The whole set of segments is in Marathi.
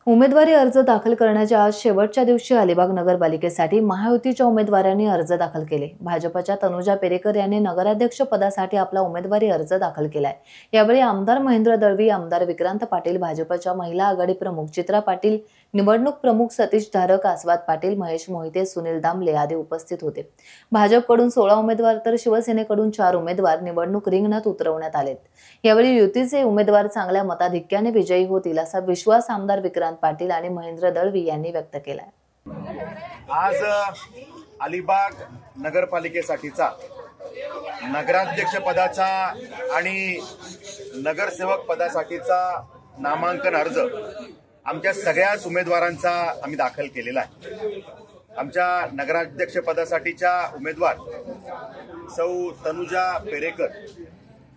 उमेदवारी अर्ज दाखल करण्याच्या आज शेवटच्या दिवशी अलिबाग नगरपालिकेसाठी महायुतीच्या उमेदवारांनी अर्ज दाखल केले। भाजपच्या तनुजा पेरेकर यांनी नगराध्यक्ष पदासाठी आपला उमेदवारी अर्ज दाखल केलाय। यावेळी आमदार महेंद्र दळवी, आमदार विक्रांत पाटील, भाजपच्या महिला आघाडी प्रमुख चित्रा पाटील, निवडणूक प्रमुख सतीश धारक, आस्वाद पाटील, महेश मोहिते, सुनील दामले आदी उपस्थित होते। भाजपकडून 16 उमेदवार तर शिवसेनेकडून 4 उमेदवार निवडणूक रिंगणात उतरवण्यात आलेत। यावेळी युतीचे उमेदवार चांगल्या मताधिक्याने विजयी होतील असा विश्वास आमदार विक्रांत पाटील आणि महेंद्र दळवी यांनी व्यक्त केलाय। आज अलिबाग नगरपालिकेसाठीचा नगराध्यक्ष पदाचा आणि नगरसेवक पदासाठीचा नामांकन अर्ज आमच्या सगळ्याच उमेदवारांचा आम्ही दाखल केलेला आहे। आमच्या नगराध्यक्ष पदासाठीच्या उमेदवार सौ तनुजा पेरेकर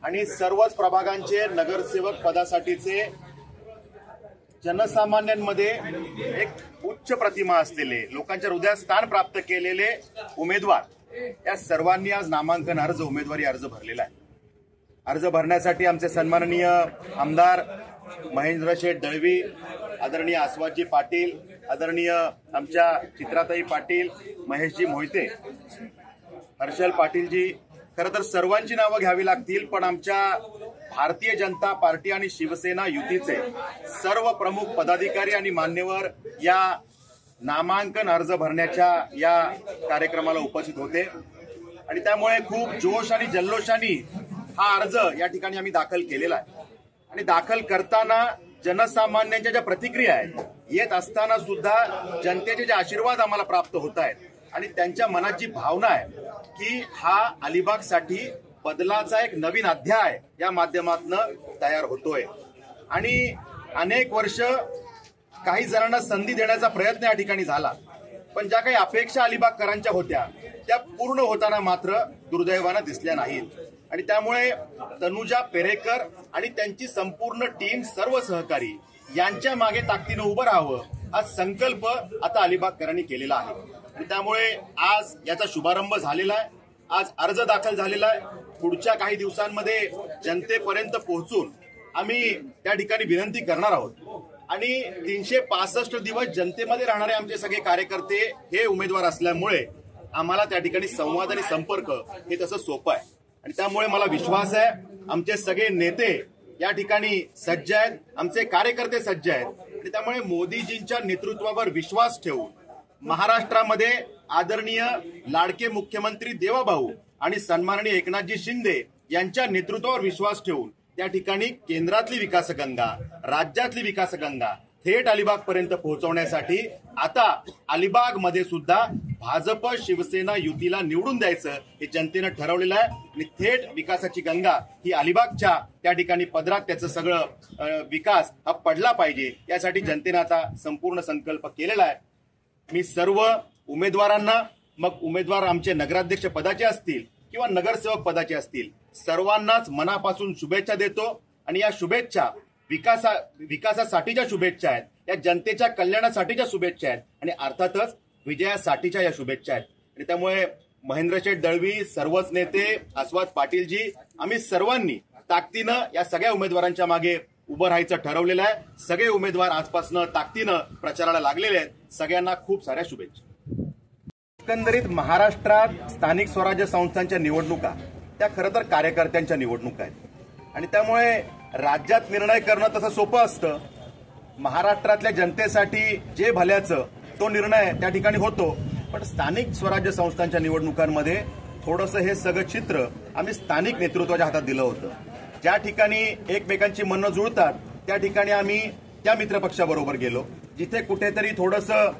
आणि सर्वच प्रभागांचे नगरसेवक पदासाठीचे जनसामान्यांमध्ये एक उच्च प्रतिमा असलेले, लोकांच्या हृदयात स्थान प्राप्त केलेले उमेदवार या सर्वांनी आज नामांकन अर्ज, उमेदवारी अर्ज भरलेला आहे। अर्ज भरण्यासाठी आमचे सन्माननीय आमदार महेंद्र शेठ दळवी, आदरणीय आस्वादजी पाटील, आदरणीय आमच्या चित्राताई पाटील, महेशजी मोहिते, हर्षल पाटीलजी, खरं तर सर्वांची नावं घ्यावी लागतील, पण आमच्या भारतीय जनता पार्टी आणि शिवसेना युतीचे सर्व प्रमुख पदाधिकारी आणि मान्यवर या नामांकन अर्ज भरण्याच्या या कार्यक्रमाला उपस्थित होते आणि त्यामुळे खूप जोश आणि जल्लोषाने हा अर्ज या ठिकाणी आम्ही दाखल केलेला आहे। आणि दाखल करताना जनसामान्यांच्या ज्या प्रतिक्रिया आहेत, येत असताना सुद्धा जनतेचे जे आशीर्वाद आम्हाला प्राप्त होत आहेत आणि त्यांच्या मनात जी भावना आहे की हा अलिबागसाठी बदलाचा एक नवीन अध्याय या माध्यमातून तयार होतोय आणि अनेक वर्ष काही जणांना संधी देण्याचा प्रयत्न या ठिकाणी झाला, पण ज्या काही अपेक्षा अलिबागकरांच्या होत्या त्या पूर्ण होताना मात्र दुर्दैवानं दिसल्या नाहीत। आणि त्यामुळे तनुजा पेरेकर आणि त्यांची संपूर्ण टीम, सर्व सहकारी यांच्या मागे ताकदीनं उभं राहावं हा संकल्प आता अलिबागकरांनी केलेला आहे आणि त्यामुळे आज याचा शुभारंभ झालेला आहे। आज अर्ज दाखल झालेला आहे। पुढच्या काही दिवसांमध्ये जनतेपर्यंत पोहोचून आम्ही त्या ठिकाणी विनंती करणार आहोत आणि 365 दिवस जनतेमध्ये राहणारे आमचे सगळे कार्यकर्ते हे उमेदवार असल्यामुळे आम्हाला त्या ठिकाणी संवाद आणि संपर्क हे तसं सोपं आहे आणि त्यामुळे मला विश्वास आहे आमचे सगळे नेते या ठिकाणी सज्ज आहेत, आमचे कार्यकर्ते सज्ज आहेत आणि त्यामुळे मोदीजींच्या नेतृत्वावर विश्वास ठेवून महाराष्ट्रामध्ये आदरणीय लाडके मुख्यमंत्री देवाभाऊ आणि सन्माननीय एकनाथजी शिंदे यांच्या नेतृत्वावर विश्वास ठेवून त्या ठिकाणी केंद्रातली विकासगंगा, राज्यातली विकासगंगा थेट अलिबागपर्यंत पोहोचवण्यासाठी आता अलिबागमध्ये सुद्धा भाजप शिवसेना युतीला निवडून द्यायचं हे जनतेनं ठरवलेलं आहे आणि थेट विकासाची गंगा ही अलिबागच्या त्या ठिकाणी पदरात त्याचं सगळं विकास हा पडला पाहिजे, यासाठी जनतेनं आता संपूर्ण संकल्प केलेला आहे। मी सर्व उमेदवारांना, मग उमेदवार आमचे नगराध्यक्ष पदाचे असतील किंवा नगरसेवक पदाचे असतील, सर्वांनाच मनापासून शुभेच्छा देतो आणि या शुभेच्छा विकासासाठीच्या शुभेच्छा आहेत, या जनतेच्या कल्याणासाठीच्या शुभेच्छा आहेत आणि अर्थातच विजयासाठीच्या या शुभेच्छा आहेत। आणि त्यामुळे महेंद्र शेठ दळवी, सर्वच नेते, आस्वाद पाटीलजी, आम्ही सर्वांनी ताकदीनं या सगळ्या उमेदवारांच्या मागे उभं राहायचं ठरवलेलं आहे। सगळे उमेदवार आजपासून ताकदीनं प्रचाराला लागलेले आहेत। सगळ्यांना खूप साऱ्या शुभेच्छा। एकंदरीत महाराष्ट्रात स्थानिक स्वराज्य संस्थांच्या निवडणुका त्या खरं तर कार्यकर्त्यांच्या निवडणुका आहेत आणि त्यामुळे राज्यात निर्णय करणं तसं सोपं असतं। महाराष्ट्रातल्या जनतेसाठी जे भल्याचं तो निर्णय त्या ठिकाणी होतो, पण स्थानिक स्वराज्य संस्थांच्या निवडणुकांमध्ये थोडंसं हे सगळं चित्र आम्ही स्थानिक नेतृत्वाच्या हातात दिलं होतं। ज्या ठिकाणी एकमेकांची मनं जुळतात त्या ठिकाणी आम्ही त्या मित्रपक्षाबरोबर गेलो, जिथे कुठेतरी थोडंसं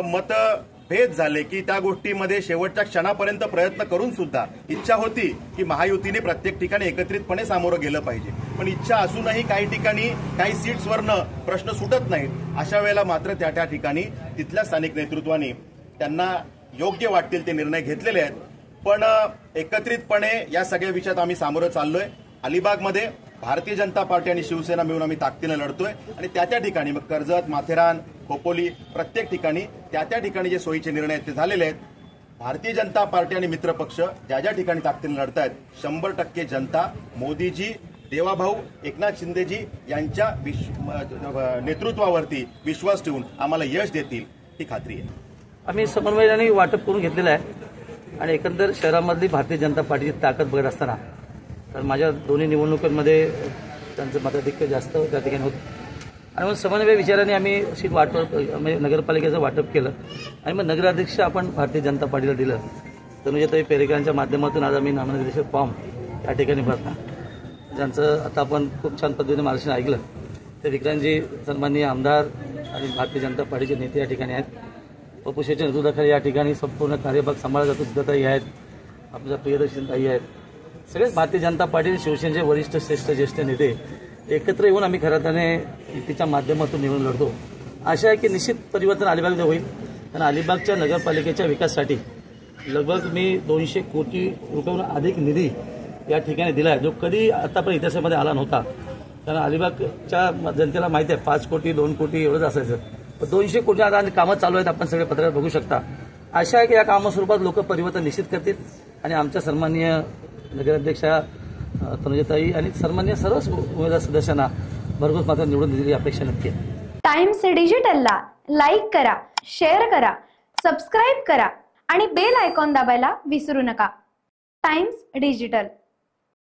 मतभेद झाले की त्या गोष्टीमध्ये शेवटच्या क्षणापर्यंत प्रयत्न करून सुद्धा इच्छा होती की महायुतीने प्रत्येक ठिकाणी एकत्रितपणे सामोरं गेलं पाहिजे, पण इच्छा असूनही काही ठिकाणी काही सीट्सवरनं प्रश्न सुटत नाहीत। अशा वेळेला मात्र त्या ठिकाणी तिथल्या स्थानिक नेतृत्वाने त्यांना योग्य वाटतील ते निर्णय घेतलेले आहेत, पण एकत्रितपणे या सगळ्या विषयात आम्ही सामोरं चाललोय। अलिबागमध्ये भारतीय जनता पार्टी आणि शिवसेना मिळून आम्ही ताकदीनं लढतोय आणि त्या ठिकाणी मग कर्जत, माथेरान, खोपोली प्रत्येक ठिकाणी त्या ठिकाणी जे सोयीचे निर्णय आहेत ते झालेले आहेत। भारतीय जनता पार्टी आणि मित्रपक्ष ज्या ठिकाणी ताकदीने लढतायत 100% जनता मोदीजी देवाभाऊ एकनाथ शिंदेजी यांच्या नेतृत्वावरती विश्वास ठेवून आम्हाला यश देतील ही खात्री आहे. आम्ही समन्वयाने वाटप करून घेतलेलं आहे आणि एकंदर शहरामधली भारतीय जनता पार्टीची ताकद बघत असताना, कारण माझ्या दोन्ही निवडणुकांमध्ये त्यांचं मताधिक्य जास्त त्या ठिकाणी होतं आणि मग समन्वय विचाराने आम्ही सीट वाटप म्हणजे नगरपालिकेचं वाटप केलं आणि मग नगराध्यक्ष आपण भारतीय जनता पार्टीला दिलं. तनुजाताई पेरेकरांच्या माध्यमातून आज आम्ही नामनिर्देशन फॉर्म त्या ठिकाणी भरला, ज्यांचं आता आपण खूप छान पद्धतीने मार्गदर्शन ऐकलं. ते विक्रांतजी सन्माननीय आमदार आणि भारतीय जनता पार्टीचे नेते या ठिकाणी आहेत. पपुषेच्या नेतृत्वाखाली या ठिकाणी संपूर्ण कार्यभाग सांभाळला जातो. सुद्धाताई आहेत, आपल्या प्रियदर्शनताई आहेत, सगळेच भारतीय जनता पार्टी शिवसेनेचे वरिष्ठ श्रेष्ठ ज्येष्ठ नेते एकत्र येऊन आम्ही खरं त्याने युतीच्या माध्यमातून निवडून लढतो. आशा आहे की निश्चित परिवर्तन अलिबागमध्ये होईल. कारण अलिबागच्या नगरपालिकेच्या विकासासाठी लगभग मी 200 कोटी रुपयाहून अधिक निधी या ठिकाणी दिला आहे, जो कधी आतापर्यंत इतिहासामध्ये आला नव्हता. कारण अलिबागच्या जनतेला माहिती आहे 5 कोटी 2 कोटी एवढंच असायचं, पण 200 कोटी आता कामं चालू आहेत. आपण सगळे पत्रकार बघू शकता. आशा आहे की या कामास्वरूपात लोक परिवर्तन निश्चित करतील आणि आमच्या सन्माननीय नगराध्यक्षा तनुजाताई आणि सन्माननीय सर्व उमेदवार सदस्यांना भरघोस मात्र निवडून दिलेली अपेक्षा नक्की आहे. टाइम्स डिजिटलला लाईक करा, शेअर करा, सबस्क्राईब करा आणि बेल आयकॉन दाबायला विसरू नका. Times digital.